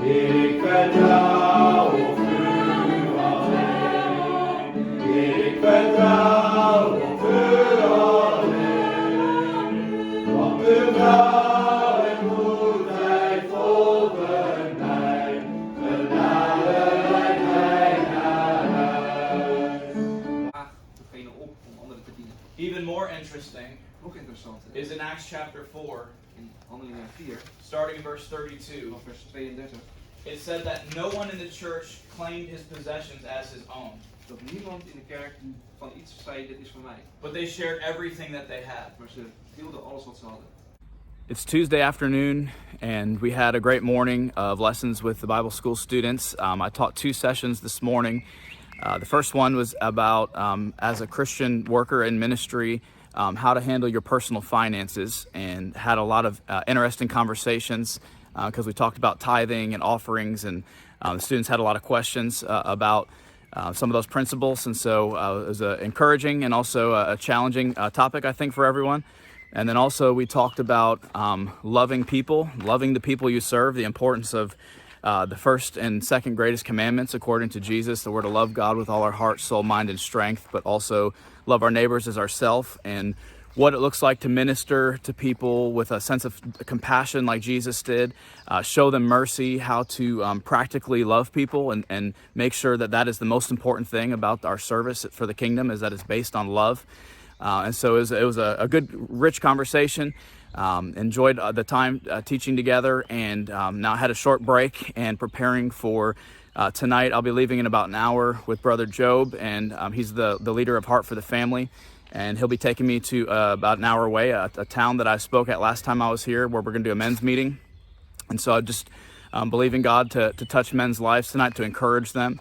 Ik vertrouw op u alleen. Ik vertrouw op u alleen. Want uw trouw en goedheid volgen mij. Genade leidt mij naar huis. Degene op om anderen te dienen. Even more interesting Ook interessant is in Acts chapter 4, in Handelingen 4, starting in verse 32. vanaf vers 32, It said that no one in the church claimed his possessions as his own, dat niemand in de kerk van iets zei, dit is van mij. but they shared everything that they had. Maar ze deelden alles wat ze hadden. It's Tuesday afternoon, and we had a great morning of lessons with the Bible school students. I taught 2 sessions this morning. The first one was about, as a Christian worker in ministry, how to handle your personal finances, and had a lot of interesting conversations because we talked about tithing and offerings, and the students had a lot of questions about some of those principles, and so it was encouraging and also a challenging topic, I think, for everyone. And then also we talked about loving people, loving the people you serve, the importance of the first and second greatest commandments according to Jesus, that we're to love God with all our heart, soul, mind, and strength, but also love our neighbors as ourselves, and what it looks like to minister to people with a sense of compassion like Jesus did, show them mercy, how to practically love people, and make sure that that is the most important thing about our service for the kingdom, is that it's based on love. And so it was a good, rich conversation. Enjoyed the time teaching together, and now I had a short break and preparing for tonight. I'll be leaving in about an hour with Brother Job, and he's the leader of Heart for the Family, and he'll be taking me to about an hour away, a town that I spoke at last time I was here, where we're going to do a men's meeting. And so I just believe in God to touch men's lives tonight, to encourage them.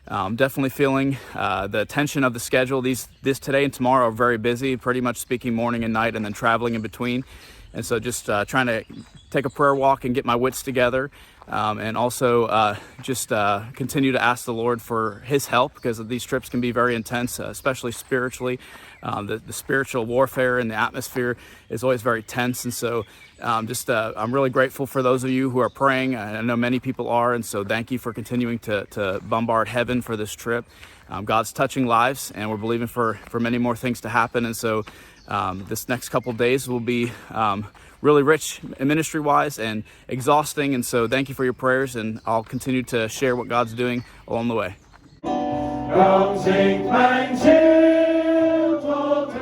Definitely feeling the tension of the schedule. This today and tomorrow are very busy, pretty much speaking morning and night, and then traveling in between. And so just trying to take a prayer walk and get my wits together, and also just continue to ask the Lord for His help, because these trips can be very intense, especially spiritually. The spiritual warfare and the atmosphere is always very tense. And so I'm really grateful for those of you who are praying. I know many people are, and so thank you for continuing to bombard heaven for this trip. God's touching lives, and we're believing for many more things to happen. And so this next couple of days will be really rich ministry-wise and exhausting. And so thank you for your prayers, and I'll continue to share what God's doing along the way. Dan zingt mijn ziel tot u,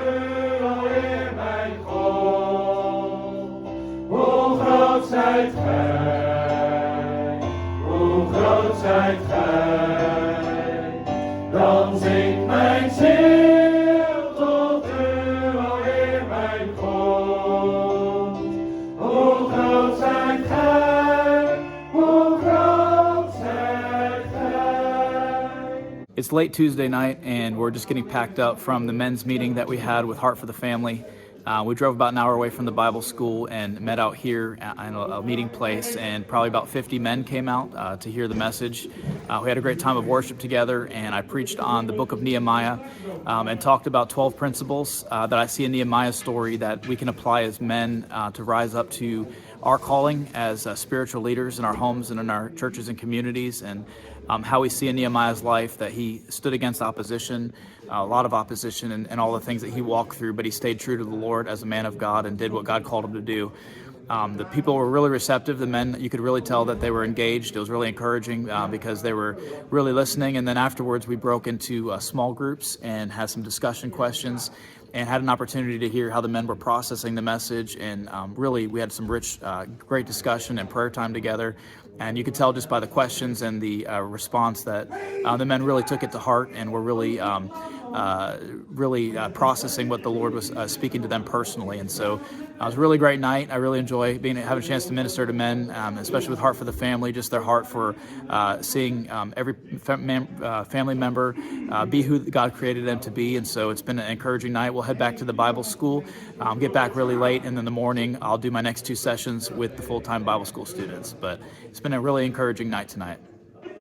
o Heer mijn God. Hoe groot zijt gij, hoe groot zijt gij. Dan zingt mijn ziel tot u, o Heer mijn God. Hoe groot zijt gij, hoe groot zijt gij. It's late Tuesday night, and we're just getting packed up from the men's meeting that we had with Heart for the Family. We drove about an hour away from the Bible school and met out here in a meeting place, and probably about 50 men came out to hear the message. We had a great time of worship together, and I preached on the book of Nehemiah and talked about 12 principles that I see in Nehemiah's story that we can apply as men to rise up to our calling as spiritual leaders in our homes and in our churches and communities, and how we see in Nehemiah's life that he stood against opposition, a lot of opposition, and all the things that he walked through, but he stayed true to the Lord as a man of God and did what God called him to do. The people were really receptive. The men, you could really tell that they were engaged. It was really encouraging because they were really listening. And then afterwards, we broke into small groups and had some discussion questions, and had an opportunity to hear how the men were processing the message. And really, we had some rich, great discussion and prayer time together. And you could tell just by the questions and the response that the men really took it to heart and were really processing what the Lord was speaking to them personally. And so it was a really great night. I really enjoy having a chance to minister to men, especially with Heart for the Family, just their heart for seeing every family member be who God created them to be. And so it's been an encouraging night. We'll head back to the Bible school, get back really late, and in the morning I'll do my next 2 sessions with the full-time Bible school students. But it's been a really encouraging night tonight.